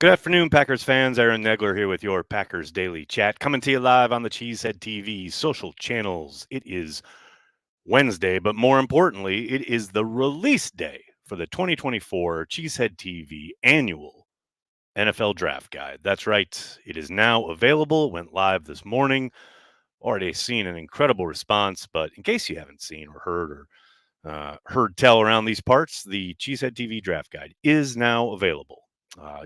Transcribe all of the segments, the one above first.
Good afternoon, Packers fans. Aaron Negler here with your Packers Daily Chat, coming to you live on the Cheesehead TV social channels. It is Wednesday, but more importantly, it is the release day for the 2024 Cheesehead TV annual NFL Draft Guide. That's right. It is now available. It went live this morning. Already seen an incredible response, but in case you haven't seen or heard tell around these parts, the Cheesehead TV Draft Guide is now available.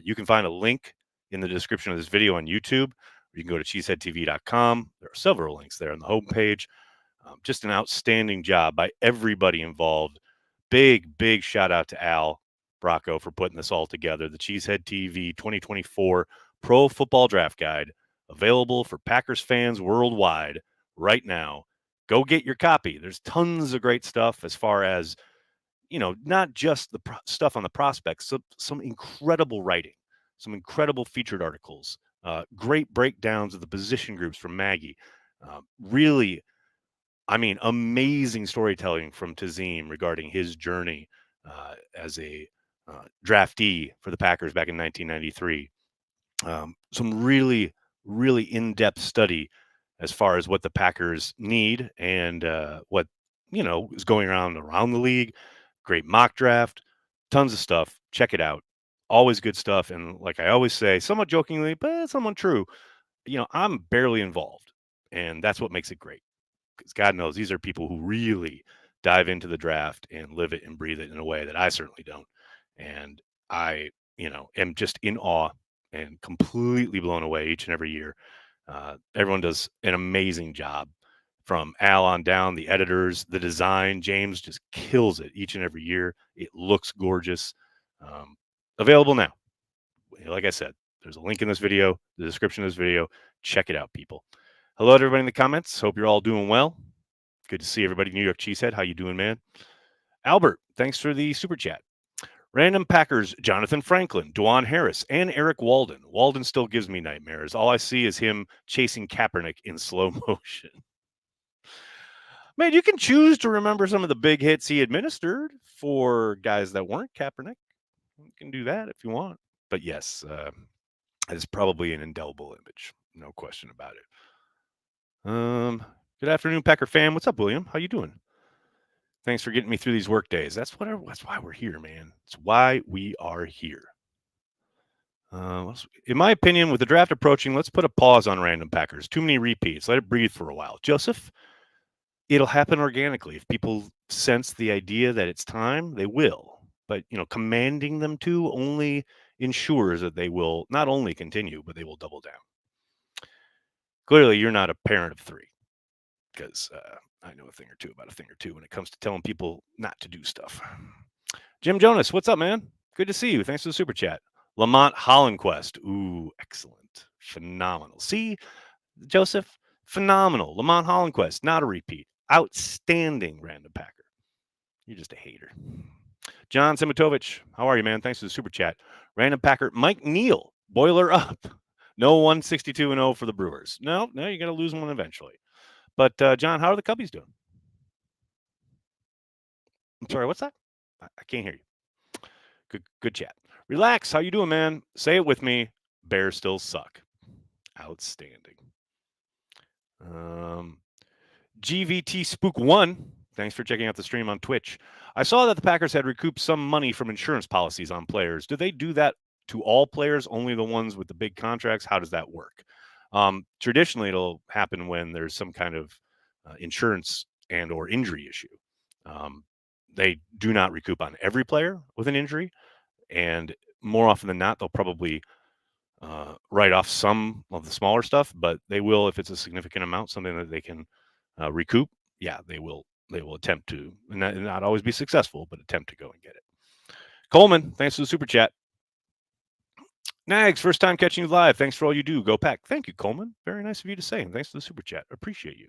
You can find a link in the description of this video on YouTube. You can go to cheeseheadtv.com. There are several links there on the homepage. Just an outstanding job by everybody involved. Big shout out to Al Bracco for putting this all together. The Cheesehead TV 2024 Pro Football Draft Guide, available for Packers fans worldwide right now. Go get your copy. There's tons of great stuff as far as, not just the stuff on the prospects, some incredible writing, some incredible featured articles, great breakdowns of the position groups from Maggie. Really, amazing storytelling from Tazim regarding his journey as a draftee for the Packers back in 1993. Some really in-depth study as far as what the Packers need and what is going around the league. Great mock draft, tons of stuff. Check it out. Always good stuff. And like I always say, somewhat jokingly, but somewhat true, I'm barely involved. And that's what makes it great. Because God knows these are people who really dive into the draft and live it and breathe it in a way that I certainly don't. And I, am just in awe and completely blown away each and every year. Everyone does an amazing job from Al on down, the editors, the design. James just kills it each and every year. It looks gorgeous. Um, Available now. Like I said, there's a link in this video, the description of this video. Check it out, people. Hello to everybody in the comments. Hope you're all doing well. Good to see everybody. New York Cheesehead, how you doing, man? Albert, thanks for the super chat. Random Packers, Jonathan Franklin, Dwan Harris, and Eric Walden. Walden still gives me nightmares. All I see is him chasing Kaepernick in slow motion. Man, you can choose to remember some of the big hits he administered for guys that weren't Kaepernick. You can do that if you want. But yes, it's probably an indelible image. No question about it. Good afternoon, Packer fam. What's up, William? How you doing? Thanks for getting me through these work days. That's why we're here, man. It's why we are here. In my opinion, with the draft approaching, let's put a pause on random Packers. Too many repeats. Let it breathe for a while. Joseph, it'll happen organically. If people sense the idea that it's time, they will. But, commanding them to only ensures that they will not only continue, but they will double down. Clearly, you're not a parent of three because I know a thing or two about a thing or two when it comes to telling people not to do stuff. Jim Jonas, what's up, man? Good to see you. Thanks for the super chat. Lamont Hollandquest. Ooh, excellent. Phenomenal. See, Joseph, phenomenal. Lamont Hollandquest, not a repeat. Outstanding random Packer. You're just a hater. John Simitovich, how are you, man? Thanks for the super chat. Random Packer, Mike Neal, boiler up. No 162-0 for the Brewers. No, you got to lose one eventually. But, John, how are the Cubbies doing? I'm sorry, what's that? I can't hear you. Good chat. Relax. How you doing, man? Say it with me. Bears still suck. Outstanding. GVT Spook 1. Thanks for checking out the stream on Twitch. I saw that the Packers had recouped some money from insurance policies on players. Do they do that to all players, only the ones with the big contracts? How does that work? Traditionally, it'll happen when there's some kind of insurance and or injury issue. They do not recoup on every player with an injury, and more often than not, they'll probably write off some of the smaller stuff, but they will, if it's a significant amount, something that they can recoup. Yeah, they will attempt to, and not always be successful, but attempt to go and get it. Coleman, thanks for the super chat. Nags, first time catching you live. Thanks for all you do. Go Pack. Thank you, Coleman. Very nice of you to say, and thanks for the super chat. Appreciate you.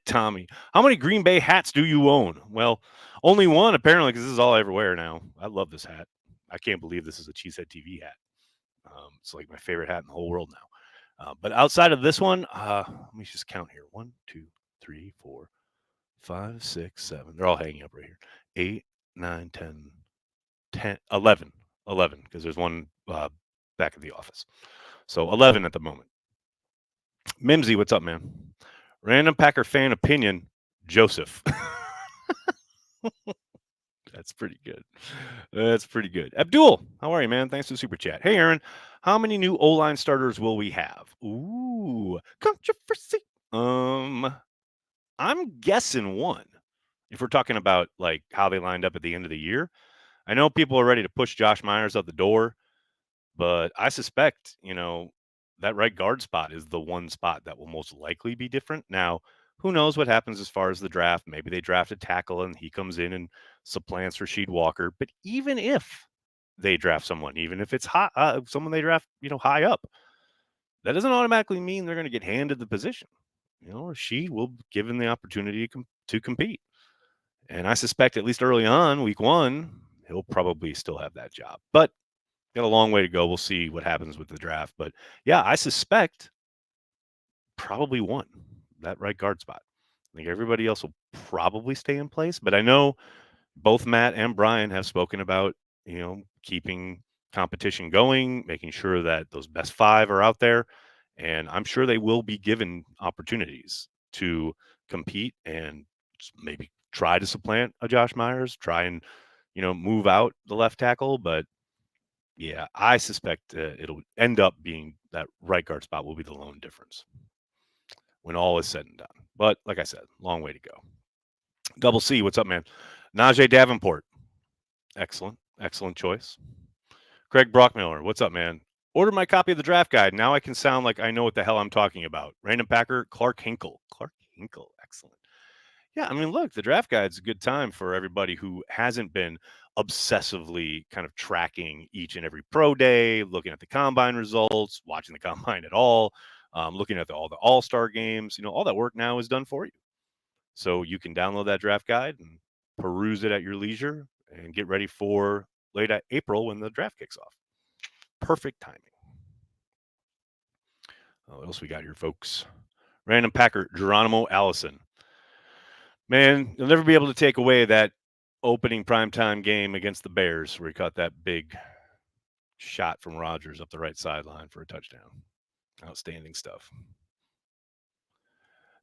Tommy, how many Green Bay hats do you own? Well, only one, apparently, because this is all I ever wear now. I love this hat. I can't believe this is a Cheesehead TV hat. It's like my favorite hat in the whole world now. But outside of this one, let me just count here. 1, 2, 3, 4, 5, 6, 7. They're all hanging up right here. 8, 9, 10, 11. 11, because there's one back at the office. So 11 at the moment. Mimsy, what's up, man? Random Packer fan opinion, Joseph. That's pretty good. That's pretty good. Abdul, how are you, man? Thanks for the super chat. Hey, Aaron, how many new O-line starters will we have? Ooh, controversy. I'm guessing one. If we're talking about like how they lined up at the end of the year, I know people are ready to push Josh Myers out the door, but I suspect, that right guard spot is the one spot that will most likely be different. Now, who knows what happens as far as the draft? Maybe they draft a tackle and he comes in and supplants Rasheed Walker. But even if they draft someone, even if it's someone they draft, high up, that doesn't automatically mean they're going to get handed the position. Rasheed will be given the opportunity to compete. And I suspect at least early on, week one, he'll probably still have that job. But got a long way to go. We'll see what happens with the draft. But yeah, I suspect probably one, that right guard spot. I think everybody else will probably stay in place. But I know both Matt and Brian have spoken about, keeping competition going, making sure that those best five are out there. And I'm sure they will be given opportunities to compete and maybe try to supplant a Josh Myers, try and, move out the left tackle. But yeah, I suspect it'll end up being that right guard spot will be the lone difference when all is said and done. But like I said, long way to go. Double C, what's up, man? Najee Davenport. Excellent choice. Craig Brockmiller, what's up, man? Ordered my copy of the draft guide. Now I can sound like I know what the hell I'm talking about. Random Packer, Clark Hinkle. Clark Hinkle, excellent. Yeah, I mean, look, the draft guide's a good time for everybody who hasn't been obsessively kind of tracking each and every pro day, looking at the combine results, watching the combine at all, looking at all the all-star games. All that work now is done for you. So you can download that draft guide and peruse it at your leisure and get ready for late April when the draft kicks off. Perfect timing. What else we got here, folks? Random Packer, Geronimo Allison. Man, you'll never be able to take away that opening primetime game against the Bears where he caught that big shot from Rodgers up the right sideline for a touchdown. Outstanding stuff.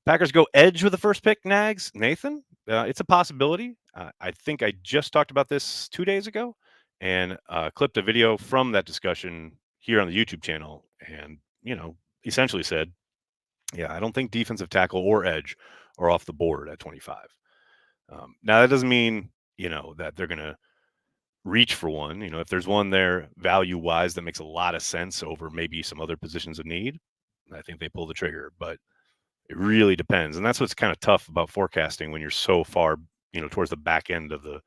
Packers go edge with the first pick, Nags. Nathan, it's a possibility. I think I just talked about this 2 days ago and clipped a video from that discussion here on the YouTube channel and, essentially said, yeah, I don't think defensive tackle or edge are off the board at 25. Now, that doesn't mean, that they're going to reach for one. If there's one there value-wise that makes a lot of sense over maybe some other positions of need, I think they pull the trigger. But it really depends. And that's what's kind of tough about forecasting when you're so far, towards the back end of the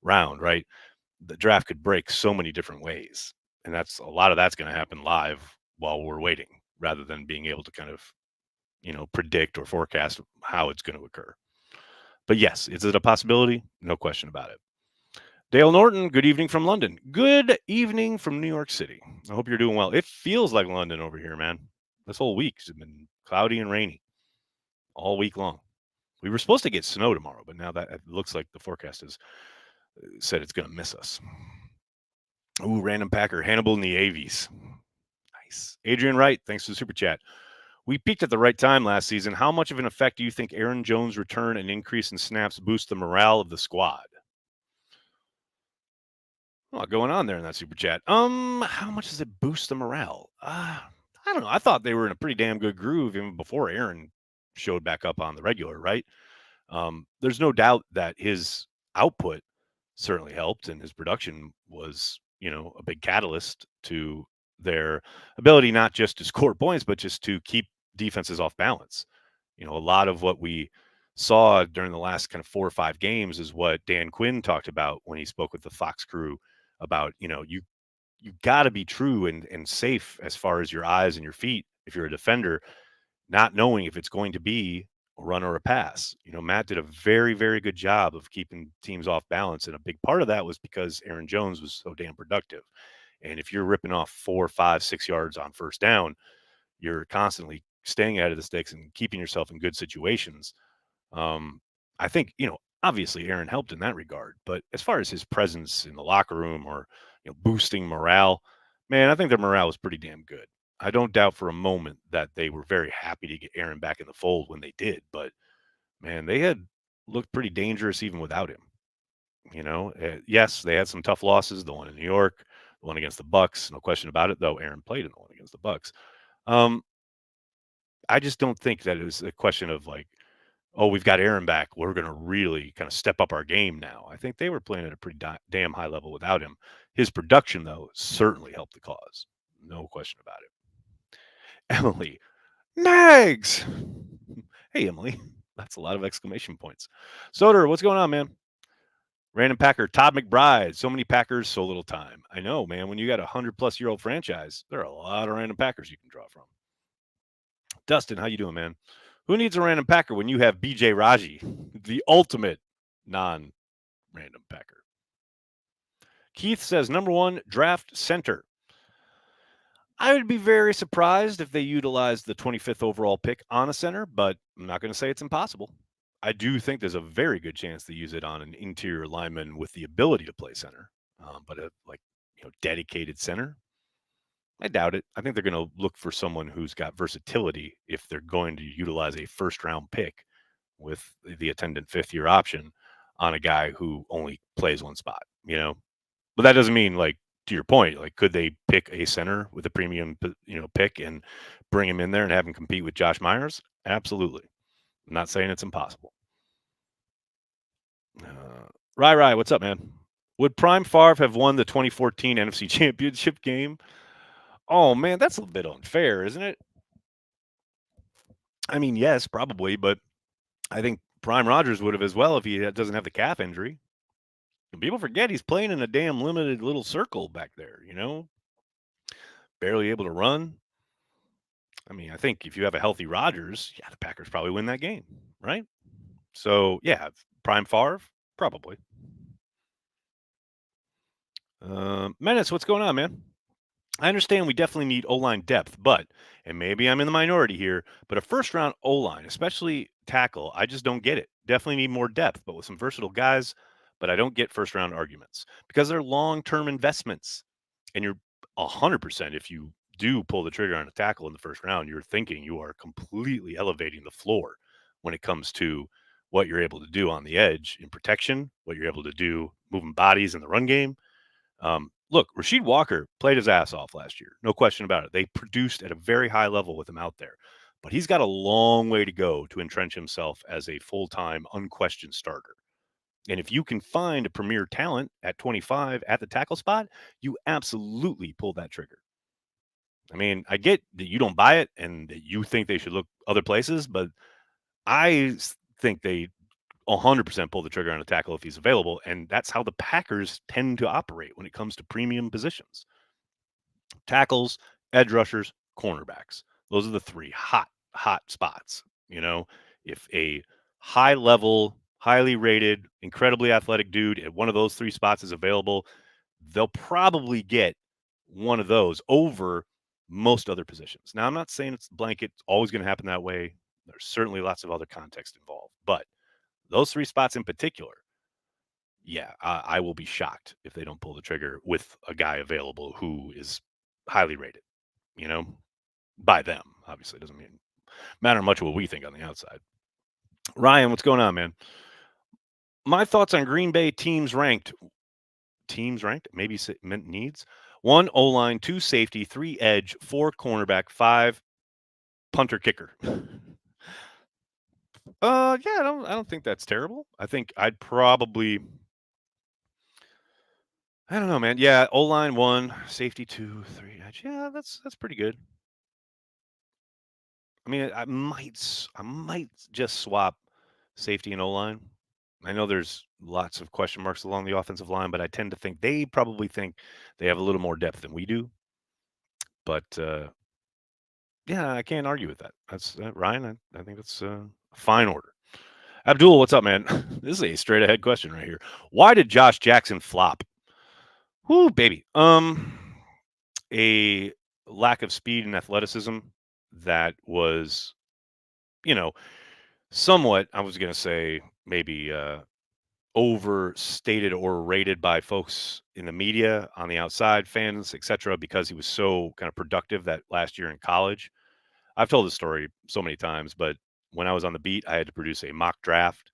round, right? The draft could break so many different ways. And a lot of that's going to happen live while we're waiting rather than being able to kind of, predict or forecast how it's going to occur. But yes, is it a possibility? No question about it. Dale Norton, good evening from London. Good evening from New York City. I hope you're doing well. It feels like London over here, man. This whole week's been cloudy and rainy all week long. We were supposed to get snow tomorrow, but now that it looks like the forecast has said it's going to miss us. Ooh, Random Packer, Hannibal in the Avies. Nice. Adrian Wright, thanks for the super chat. We peaked at the right time last season. How much of an effect do you think Aaron Jones' return and increase in snaps boost the morale of the squad? A lot going on there in that super chat. How much does it boost the morale? I don't know. I thought they were in a pretty damn good groove even before Aaron showed back up on the regular, right? There's no doubt that his output certainly helped and his production was, a big catalyst to their ability not just to score points, but just to keep defenses off balance. A lot of what we saw during the last kind of 4 or 5 games is what Dan Quinn talked about when he spoke with the Fox crew about, you got to be true and safe as far as your eyes and your feet if you're a defender, not knowing if it's going to be a run or a pass. Matt did a very, very good job of keeping teams off balance. And a big part of that was because Aaron Jones was so damn productive. And if you're ripping off 4, 5, 6 yards on first down, you're constantly staying out of the sticks and keeping yourself in good situations. I think, obviously Aaron helped in that regard, but as far as his presence in the locker room or, boosting morale, Man, I think their morale was pretty damn good. I don't doubt for a moment that they were very happy to get Aaron back in the fold when they did, but man, they had looked pretty dangerous even without him. Yes, they had some tough losses. The one in New York, the one against the Bucks, no question about it. Though Aaron played in the one against the Bucks. Um, I just don't think that it was a question of like, oh, we've got Aaron back. We're going to really kind of step up our game now. I think they were playing at a pretty damn high level without him. His production, though, certainly helped the cause. No question about it. Emily, Nags. Hey, Emily. That's a lot of exclamation points. Soder, what's going on, man? Random Packer, Todd McBride. So many Packers, so little time. I know, man. When you got a 100-plus-year-old franchise, there are a lot of random Packers you can draw from. Dustin, how you doing, man? Who needs a random Packer when you have BJ Raji, the ultimate non-random Packer? Keith says, number one, draft center. I would be very surprised if they utilized the 25th overall pick on a center, but I'm not going to say it's impossible. I do think there's a very good chance they use it on an interior lineman with the ability to play center, but a dedicated center. I doubt it. I think they're going to look for someone who's got versatility if they're going to utilize a first round pick with the attendant fifth year option on a guy who only plays one spot, But that doesn't mean, like, to your point, like, could they pick a center with a premium, pick and bring him in there and have him compete with Josh Myers? Absolutely. I'm not saying it's impossible. Rai, what's up, man? Would Prime Favre have won the 2014 NFC Championship game? Oh, man, that's a bit unfair, isn't it? I mean, yes, probably, but I think Prime Rogers would have as well if he doesn't have the calf injury. And people forget he's playing in a damn limited little circle back there, barely able to run. I mean, I think if you have a healthy Rodgers, yeah, the Packers probably win that game, right? So, yeah, Prime Favre, probably. Menace, what's going on, man? I understand we definitely need O-line depth, but, and maybe I'm in the minority here, but a first-round O-line, especially tackle, I just don't get it. Definitely need more depth, but with some versatile guys, but I don't get first-round arguments because they're long-term investments. And you're 100% if you do pull the trigger on a tackle in the first round, you're thinking you are completely elevating the floor when it comes to what you're able to do on the edge in protection, what you're able to do moving bodies in the run game. Look, Rasheed Walker played his ass off last year. No question about it. They produced at a very high level with him out there. But he's got a long way to go to entrench himself as a full-time, unquestioned starter. And if you can find a premier talent at 25 at the tackle spot, you absolutely pull that trigger. I mean, I get that you don't buy it and that you think they should look other places, but I think they 100% pull the trigger on a tackle if he's available. And that's how the Packers tend to operate when it comes to premium positions. Tackles, edge rushers, cornerbacks. Those are the three hot spots. If a high level, highly rated, incredibly athletic dude at one of those three spots is available, they'll probably get one of those over most other positions. Now, I'm not saying it's blanket, it's always going to happen that way. There's certainly lots of other context involved, but those three spots in particular, yeah, I will be shocked if they don't pull the trigger with a guy available who is highly rated, you know, by them. Obviously, it doesn't matter much what we think on the outside. Ryan, what's going on, man? My thoughts on Green Bay teams ranked. Teams ranked, maybe meant needs. 1 O line, 2 safety, 3 edge, 4 cornerback, 5 punter kicker. Yeah, I don't think that's terrible. I think I'd probably, I don't know, man. Yeah, O line 1, safety 2, 3 edge. Yeah, that's pretty good. I mean, I might just swap safety and O line. I know there's lots of question marks along the offensive line, but I tend to think they probably think they have a little more depth than we do. But yeah, I can't argue with that. That's Ryan. I think that's a fine order. Abdul, what's up, man? This is a straight ahead question right here. Why did Josh Jackson flop? Whoo, baby. A lack of speed and athleticism that was, somewhat. I was gonna say maybe overstated or rated by folks in the media, on the outside, fans, etc., because he was so kind of productive that last year in college. I've told this story so many times, but when I was on the beat, I had to produce a mock draft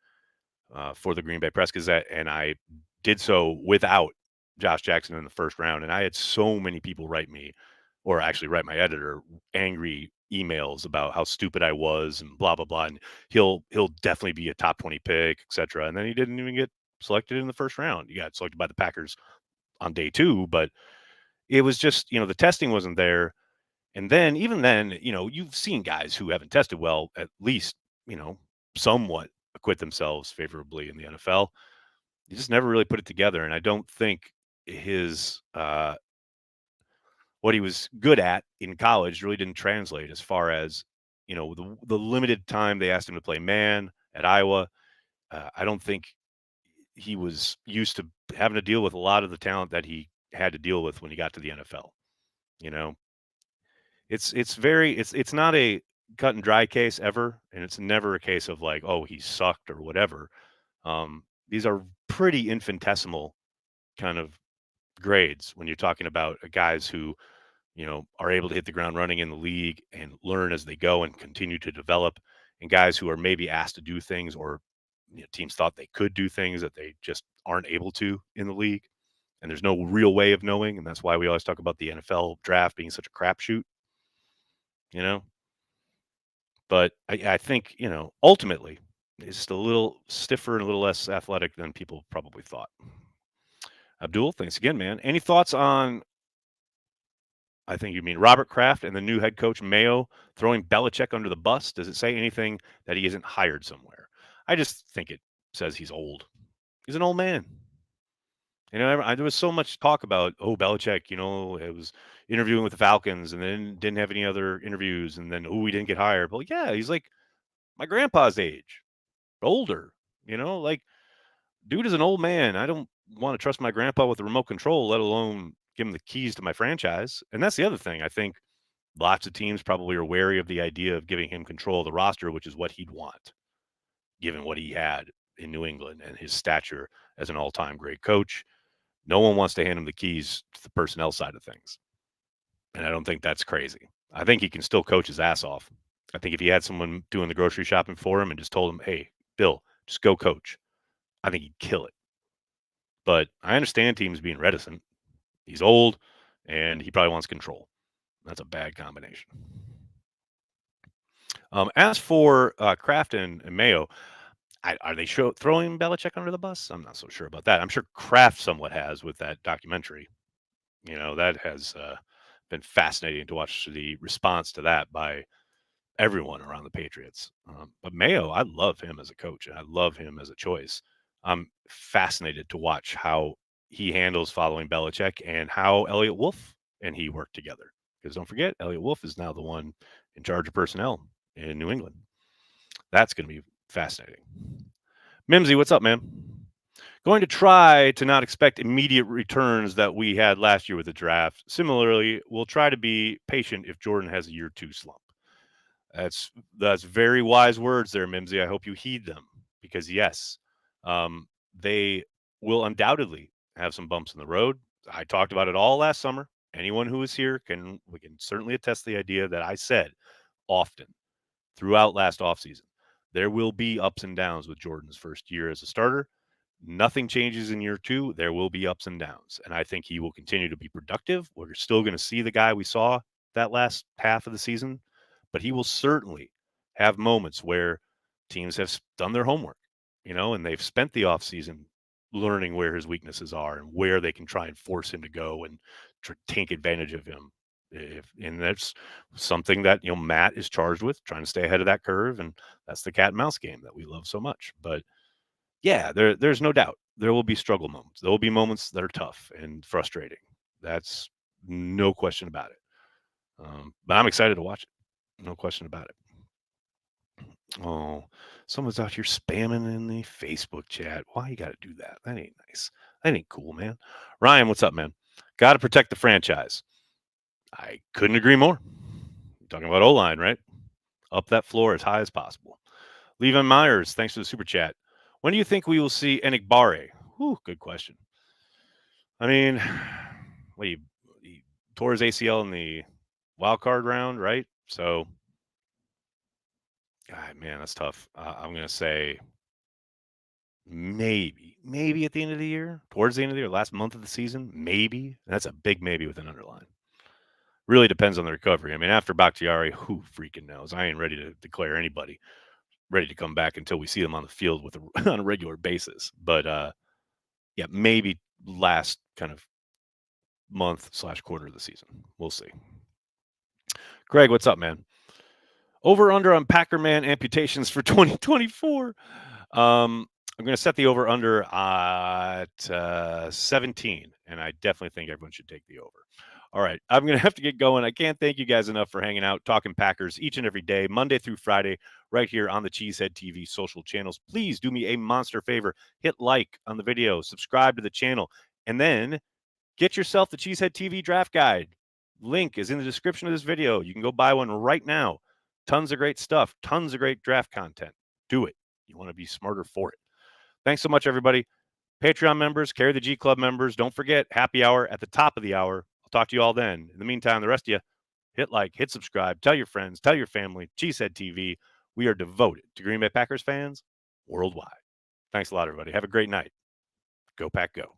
for the Green Bay Press Gazette, and I did so without Josh Jackson in the first round. And I had so many people write me, or actually write my editor, angry emails about how stupid I was and blah blah blah. And he'll definitely be a top 20 pick, etc. And then he didn't even get selected in the first round. He got selected by the Packers on day 2, but it was just, the testing wasn't there. And then even then, you've seen guys who haven't tested well, at least, you know, somewhat acquit themselves favorably in the NFL. He just never really put it together. And I don't think his what he was good at in college really didn't translate as far as, the limited time they asked him to play man at Iowa. I don't think he was used to having to deal with a lot of the talent that he had to deal with when he got to the NFL. You know, it's not a cut and dry case ever, and it's never a case of like, oh, he sucked or whatever. These are pretty infinitesimal kind of grades when you're talking about guys who, are able to hit the ground running in the league and learn as they go and continue to develop, and guys who are maybe asked to do things, or teams thought they could do things that they just aren't able to in the league. And there's no real way of knowing, and that's why we always talk about the NFL draft being such a crapshoot, you know. But I think, ultimately, it's just a little stiffer and a little less athletic than people probably thought. Abdul, thanks again, man. Any thoughts on, I think you mean Robert Kraft and the new head coach Mayo throwing Belichick under the bus? Does it say anything that he isn't hired somewhere? I just think it says he's old. He's an old man. There was so much talk about, oh, Belichick, it was interviewing with the Falcons and then didn't have any other interviews. And then, oh, he didn't get hired. Well, yeah, he's like my grandpa's age, older, like dude is an old man. I don't want to trust my grandpa with the remote control, let alone give him the keys to my franchise. And that's the other thing. I think lots of teams probably are wary of the idea of giving him control of the roster, which is what he'd want, given what he had in New England and his stature as an all-time great coach. No one wants to hand him the keys to the personnel side of things. And I don't think that's crazy. I think he can still coach his ass off. I think if he had someone doing the grocery shopping for him and just told him, hey, Bill, just go coach, I think he'd kill it. But I understand teams being reticent. He's old and he probably wants control. That's a bad combination. As for Kraft and Mayo, are they throwing Belichick under the bus? I'm not so sure about that. I'm sure Kraft somewhat has with that documentary. That has been fascinating to watch the response to that by everyone around the Patriots. But Mayo, I love him as a coach and I love him as a choice. I'm fascinated to watch how he handles following Belichick and how Elliot Wolf and he work together. Because don't forget, Elliot Wolf is now the one in charge of personnel in New England. That's going to be fascinating. Mimsy, what's up, man? Going to try to not expect immediate returns that we had last year with the draft. Similarly, we'll try to be patient if Jordan has a year 2 slump. That's very wise words there, Mimsy. I hope you heed them because yes, they will undoubtedly have some bumps in the road. I talked about it all last summer. Anyone who is here can certainly attest the idea that I said often throughout last offseason. There will be ups and downs with Jordan's first year as a starter. Nothing changes in year 2. There will be ups and downs. And I think he will continue to be productive. We're still going to see the guy we saw that last half of the season, but he will certainly have moments where teams have done their homework, and they've spent the offseason learning where his weaknesses are and where they can try and force him to go and take advantage of him. And that's something that, Matt is charged with, trying to stay ahead of that curve. And that's the cat and mouse game that we love so much. But yeah, there's no doubt there will be struggle moments. There will be moments that are tough and frustrating. That's no question about it. But I'm excited to watch it. No question about it. Oh, someone's out here spamming in the Facebook chat. Why you got to do that? That ain't nice. That ain't cool, man. Ryan, what's up, man? Got to protect the franchise. I couldn't agree more. You're talking about O-line, right? Up that floor as high as possible. Levi Myers, thanks for the super chat. When do you think we will see Enigbare? Whew, good question. I mean, he tore his ACL in the wild card round, right? So, God, man, that's tough. I'm going to say maybe at the end of the year, towards the end of the year, last month of the season, maybe. That's a big maybe with an underline. Really depends on the recovery. I mean, after Bakhtiari, who freaking knows? I ain't ready to declare anybody ready to come back until we see them on the field with on a regular basis. But yeah, maybe last kind of month/quarter of the season. We'll see. Greg, what's up, man? Over under on Packerman amputations for 2024. I'm going to set the over under at 17, and I definitely think everyone should take the over. All right, I'm going to have to get going. I can't thank you guys enough for hanging out, talking Packers each and every day, Monday through Friday, right here on the Cheesehead TV social channels. Please do me a monster favor. Hit like on the video, subscribe to the channel, and then get yourself the Cheesehead TV draft guide. Link is in the description of this video. You can go buy one right now. Tons of great stuff, tons of great draft content. Do it. You want to be smarter for it. Thanks so much, everybody. Patreon members, Carry the G Club members, don't forget, happy hour at the top of the hour. I'll talk to you all then. In the meantime, the rest of you, hit like, hit subscribe, tell your friends, tell your family. Cheesehead TV. We are devoted to Green Bay Packers fans worldwide. Thanks a lot, everybody. Have a great night. Go Pack Go.